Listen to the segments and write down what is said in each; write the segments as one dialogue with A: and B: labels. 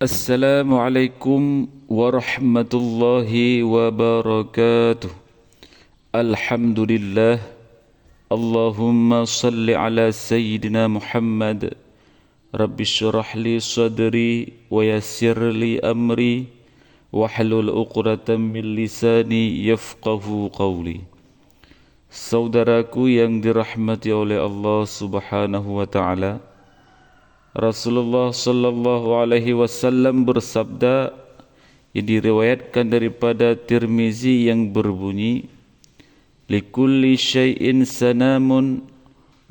A: Assalamualaikum warahmatullahi wabarakatuh. Alhamdulillah. Allahumma salli ala Sayyidina Muhammad. Rabbi syrah li sadri wa yassir li amri wahlul 'uqdatam min lisani yafqahu qawli. Saudaraku yang dirahmati oleh Allah Subhanahu wa taala, Rasulullah sallallahu alaihi wasallam bersabda yang diriwayatkan daripada Tirmizi yang berbunyi, likulli syai'in sanamun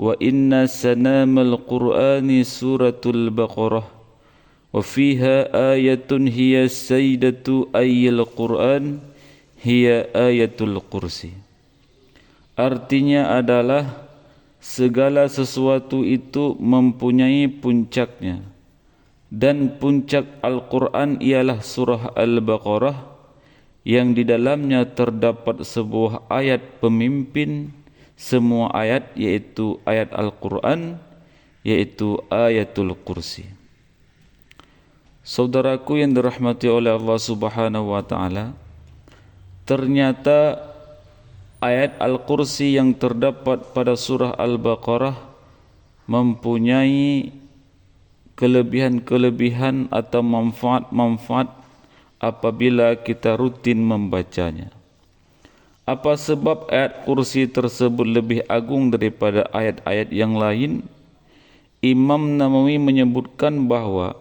A: wa inna sanamal qur'ani suratul baqarah wa fiha ayatun hiya sayyidatu ayyil qur'an hiya ayatul kursi. Artinya adalah segala sesuatu itu mempunyai puncaknya, dan puncak Al-Quran ialah surah Al-Baqarah yang di dalamnya terdapat sebuah ayat pemimpin semua ayat, yaitu ayat Al-Quran, yaitu ayatul kursi. Saudaraku yang dirahmati oleh Allah Subhanahu wa taala, ternyata ayat Al-Kursi yang terdapat pada surah Al-Baqarah mempunyai kelebihan-kelebihan atau manfaat-manfaat apabila kita rutin membacanya. Apa sebab ayat kursi tersebut lebih agung daripada ayat-ayat yang lain? Imam Nawawi menyebutkan bahawa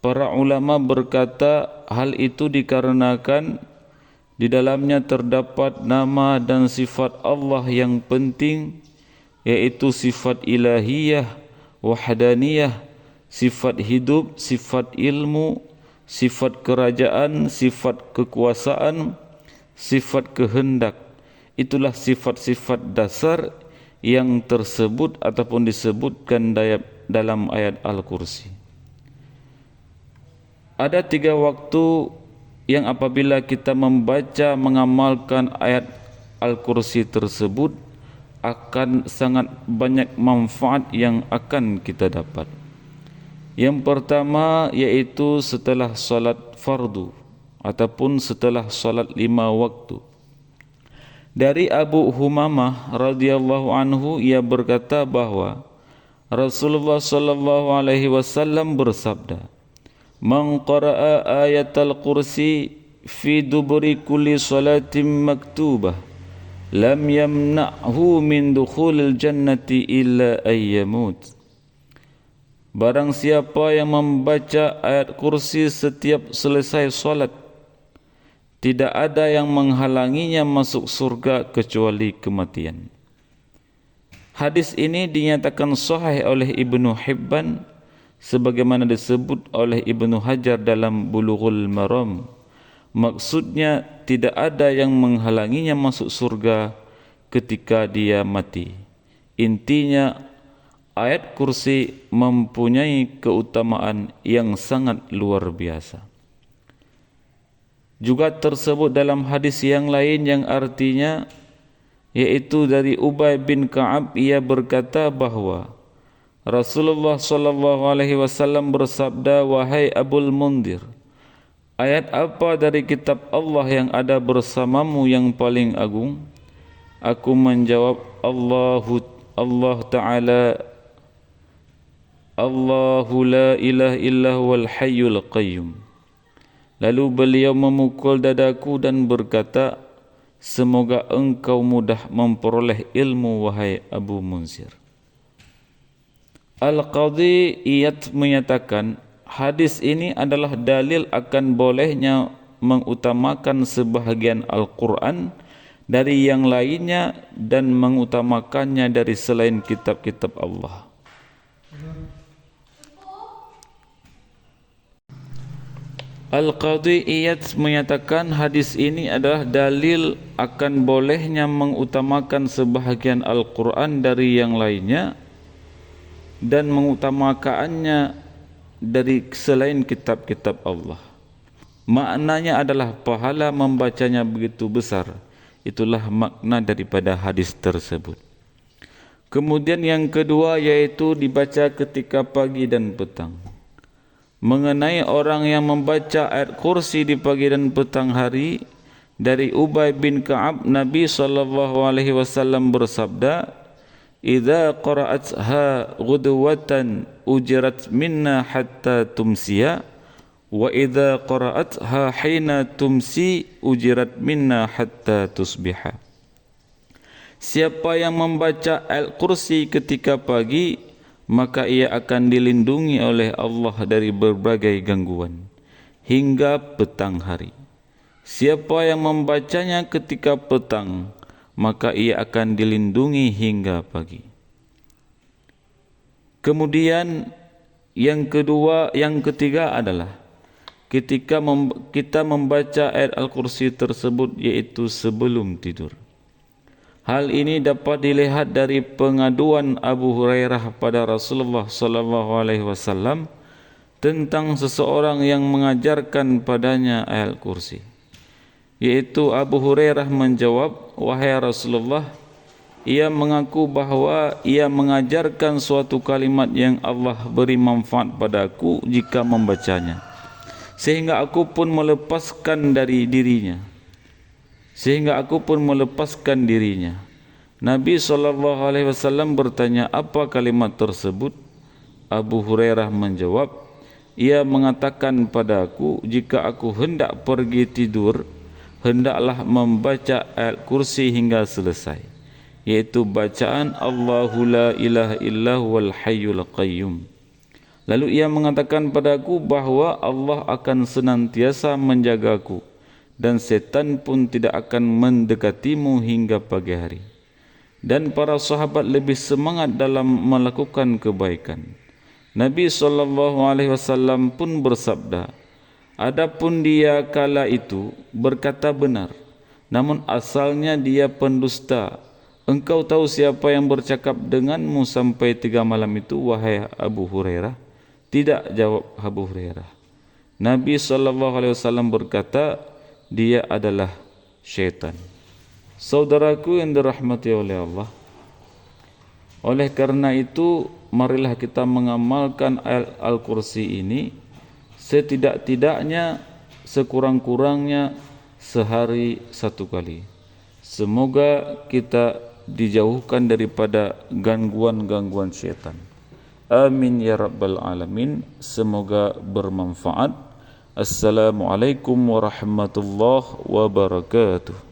A: para ulama berkata hal itu dikarenakan di dalamnya terdapat nama dan sifat Allah yang penting, yaitu sifat ilahiyah, wahdaniyah, sifat hidup, sifat ilmu, sifat kerajaan, sifat kekuasaan, sifat kehendak. Itulah sifat-sifat dasar yang tersebut ataupun disebutkan dalam ayat Al-Kursi. Ada 3 waktu yang apabila kita membaca mengamalkan ayat Al-Kursi tersebut akan sangat banyak manfaat yang akan kita dapat. Yang pertama yaitu setelah salat fardu ataupun setelah salat 5 waktu. Dari Abu Humamah radhiyallahu anhu, ia berkata bahawa Rasulullah sallallahu alaihi wasallam bersabda, man qara'a ayatal kursi fi duburi kulli salatin maktubah lam yamna'hu min dukhulil jannati illa ayyamut. Barang siapa yang membaca ayat kursi setiap selesai salat, tidak ada yang menghalanginya masuk surga kecuali kematian. Hadis ini dinyatakan sahih oleh Ibnu Hibban sebagaimana disebut oleh Ibnu Hajar dalam Bulughul Maram. Maksudnya tidak ada yang menghalanginya masuk surga ketika dia mati. Intinya ayat kursi mempunyai keutamaan yang sangat luar biasa. Juga tersebut dalam hadis yang lain yang artinya, yaitu dari Ubay bin Ka'ab, ia berkata bahawa Rasulullah sallallahu alaihi wasallam bersabda, wahai Abul Mundhir, ayat apa dari kitab Allah yang ada bersamamu yang paling agung? Aku menjawab, Allah Ta'ala, Allahu la ilaha illa huwal hayyul qayyum. Lalu beliau memukul dadaku dan berkata, semoga engkau mudah memperoleh ilmu wahai Abu Munzir. Al-Qadhi Iyad menyatakan hadis ini adalah dalil akan bolehnya mengutamakan sebahagian Al-Quran dari yang lainnya dan mengutamakannya dari selain kitab-kitab Allah. Al-Qadhi Iyad menyatakan hadis ini adalah dalil akan bolehnya mengutamakan sebahagian Al-Quran dari yang lainnya dan mengutamakannya dari selain kitab-kitab Allah. Maknanya adalah pahala membacanya begitu besar. Itulah makna daripada hadis tersebut. Kemudian yang kedua yaitu dibaca ketika pagi dan petang. mengenai orang yang membaca ayat kursi di pagi dan petang hari, dari Ubay bin Ka'ab, Nabi SAW bersabda, "Idza qara'atha ghudwatan ujrat minna hatta tumsiya, wa idza qara'atha hina tumsi ujrat minna hatta tusbiha." Siapa yang membaca Al-Kursi ketika pagi, maka ia akan dilindungi oleh Allah dari berbagai gangguan hingga petang hari. Siapa yang membacanya ketika petang, maka ia akan dilindungi hingga pagi. Kemudian yang ketiga adalah ketika kita membaca ayat Al-Kursi tersebut, yaitu sebelum tidur. Hal ini dapat dilihat dari pengaduan Abu Hurairah pada Rasulullah SAW tentang seseorang yang mengajarkan padanya ayat Kursi. Yaitu Abu Hurairah menjawab, "Wahai Rasulullah, ia mengaku bahawa ia mengajarkan suatu kalimat yang Allah beri manfaat padaku jika membacanya, sehingga aku pun melepaskan dirinya. Nabi SAW bertanya, "Apa kalimat tersebut?" Abu Hurairah menjawab, "Ia mengatakan padaku, jika aku hendak pergi tidur, hendaklah membaca ayat Kursi hingga selesai, yaitu bacaan Allahu la ilaha illa huwal hayyul qayyum. Lalu ia mengatakan padaku bahawa Allah akan senantiasa menjagaku, dan setan pun tidak akan mendekatimu hingga pagi hari." Dan para sahabat lebih semangat dalam melakukan kebaikan. Nabi SAW pun bersabda, "Adapun dia kala itu berkata benar, namun asalnya dia pendusta. Engkau tahu siapa yang bercakap denganmu sampai 3 malam itu, wahai Abu Hurairah?" "Tidak," jawab Abu Hurairah. Nabi SAW berkata, "Dia adalah syaitan." Saudaraku yang dirahmati oleh Allah, oleh karena itu marilah kita mengamalkan ayat Al-Kursi ini setidak-tidaknya, sekurang-kurangnya sehari 1 kali. Semoga kita dijauhkan daripada gangguan-gangguan syaitan. Amin ya rabbal alamin. Semoga bermanfaat. Assalamualaikum warahmatullahi wabarakatuh.